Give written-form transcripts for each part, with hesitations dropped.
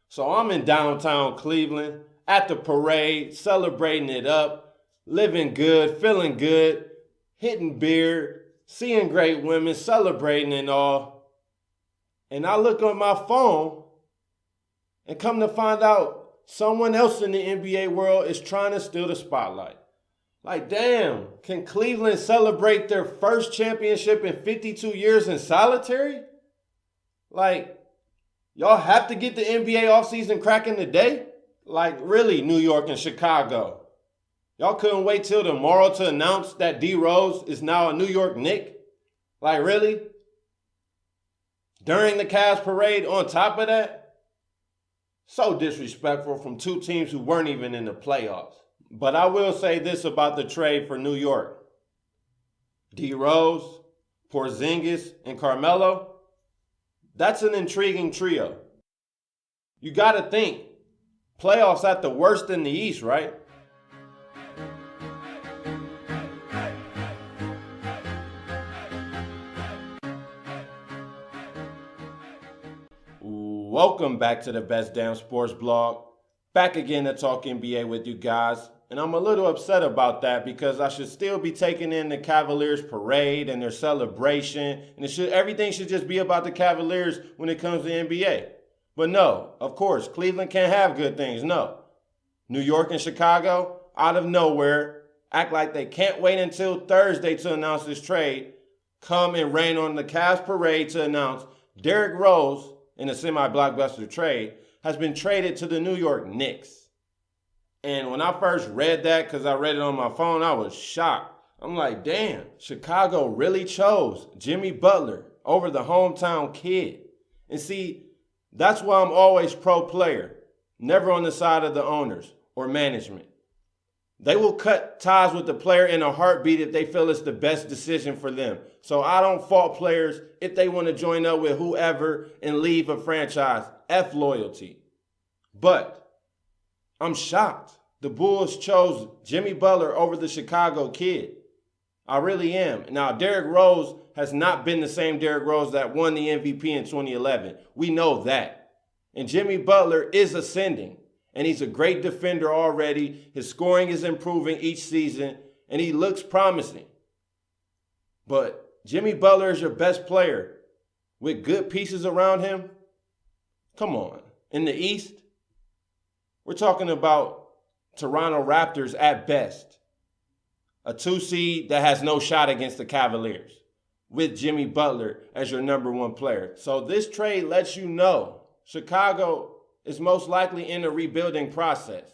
So I'm in downtown Cleveland at the parade, celebrating it up, living good, feeling good, hitting beer, seeing great women, celebrating and all. And I look on my phone and come to find out someone else in the NBA world is trying to steal the spotlight. Like, damn, can Cleveland celebrate their first championship in 52 years in solitary? Like, y'all have to get the NBA offseason cracking today? Like, really, New York and Chicago. Y'all couldn't wait till tomorrow to announce that D Rose is now a New York Knick? Like, really? During the Cavs parade on top of that? So disrespectful from two teams who weren't even in the playoffs. But I will say this about the trade for New York. D Rose, Porzingis, and Carmelo, that's an intriguing trio. You got to think, playoffs at the worst in the East, right? Welcome back to the Best Damn Sports Blog. Back again to talk NBA with you guys. And I'm a little upset about that because I should still be taking in the Cavaliers parade and their celebration. And everything should just be about the Cavaliers when it comes to NBA. But no, of course, Cleveland can't have good things, no. New York and Chicago, out of nowhere, act like they can't wait until Thursday to announce this trade. Come and rain on the Cavs parade to announce Derrick Rose, in a semi-blockbuster trade, has been traded to the New York Knicks. And when I first read that, because I read it on my phone, I was shocked. I'm like, damn, Chicago really chose Jimmy Butler over the hometown kid. And see, that's why I'm always pro-player, never on the side of the owners or management. They will cut ties with the player in a heartbeat if they feel it's the best decision for them. So I don't fault players if they want to join up with whoever and leave a franchise. F loyalty. But I'm shocked. The Bulls chose Jimmy Butler over the Chicago kid. I really am. Now, Derrick Rose has not been the same Derrick Rose that won the MVP in 2011. We know that. And Jimmy Butler is ascending. And he's a great defender already. His scoring is improving each season, and he looks promising. But Jimmy Butler is your best player with good pieces around him? Come on. In the East, we're talking about Toronto Raptors at best. A 2 seed that has no shot against the Cavaliers with Jimmy Butler as your number one player. So this trade lets you know Chicago is most likely in a rebuilding process.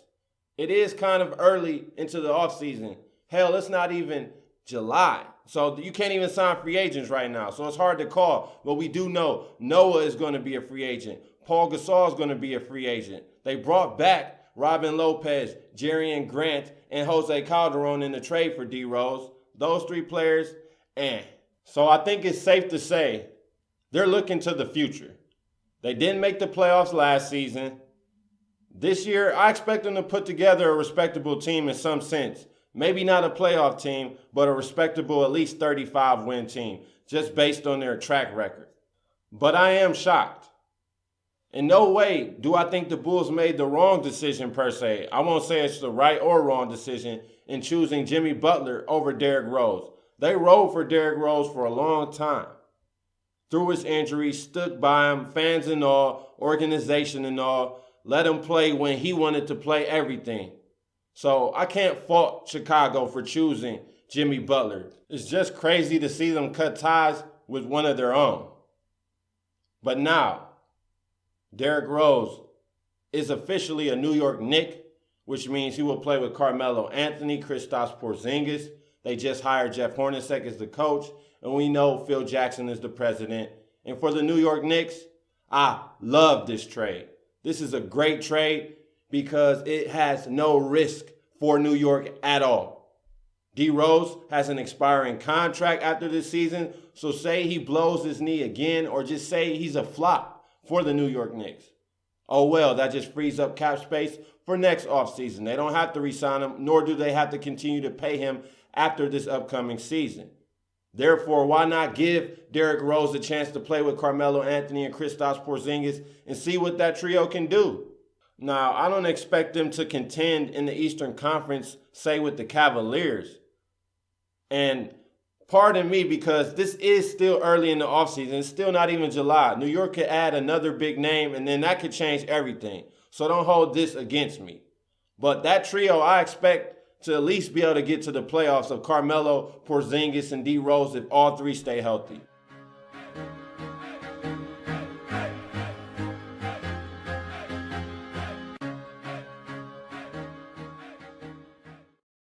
It is kind of early into the offseason. Hell, it's not even July. So you can't even sign free agents right now. So it's hard to call. But we do know Noah is going to be a free agent. Paul Gasol is going to be a free agent. They brought back Robin Lopez, Jerian Grant, and Jose Calderon in the trade for D Rose. Those three players, So I think it's safe to say they're looking to the future. They didn't make the playoffs last season. This year, I expect them to put together a respectable team in some sense. Maybe not a playoff team, but a respectable at least 35-win team, just based on their track record. But I am shocked. In no way do I think the Bulls made the wrong decision per se. I won't say it's the right or wrong decision in choosing Jimmy Butler over Derrick Rose. They rode for Derrick Rose for a long time. Through his injury, stood by him, fans and all, organization and all, let him play when he wanted to play everything. So I can't fault Chicago for choosing Jimmy Butler. It's just crazy to see them cut ties with one of their own. But now, Derrick Rose is officially a New York Knick, which means he will play with Carmelo Anthony, Kristaps Porzingis. They just hired Jeff Hornacek as the coach. And we know Phil Jackson is the president. And for the New York Knicks, I love this trade. This is a great trade because it has no risk for New York at all. D Rose has an expiring contract after this season, so say he blows his knee again or just say he's a flop for the New York Knicks. Oh well, that just frees up cap space for next offseason. They don't have to re-sign him, nor do they have to continue to pay him after this upcoming season. Therefore, why not give Derrick Rose a chance to play with Carmelo Anthony and Kristaps Porzingis and see what that trio can do? Now, I don't expect them to contend in the Eastern Conference, say with the Cavaliers. And pardon me, because this is still early in the offseason. It's still not even July. New York could add another big name, and then that could change everything. So don't hold this against me. But that trio, I expect to at least be able to get to the playoffs of Carmelo, Porzingis, and D Rose if all three stay healthy.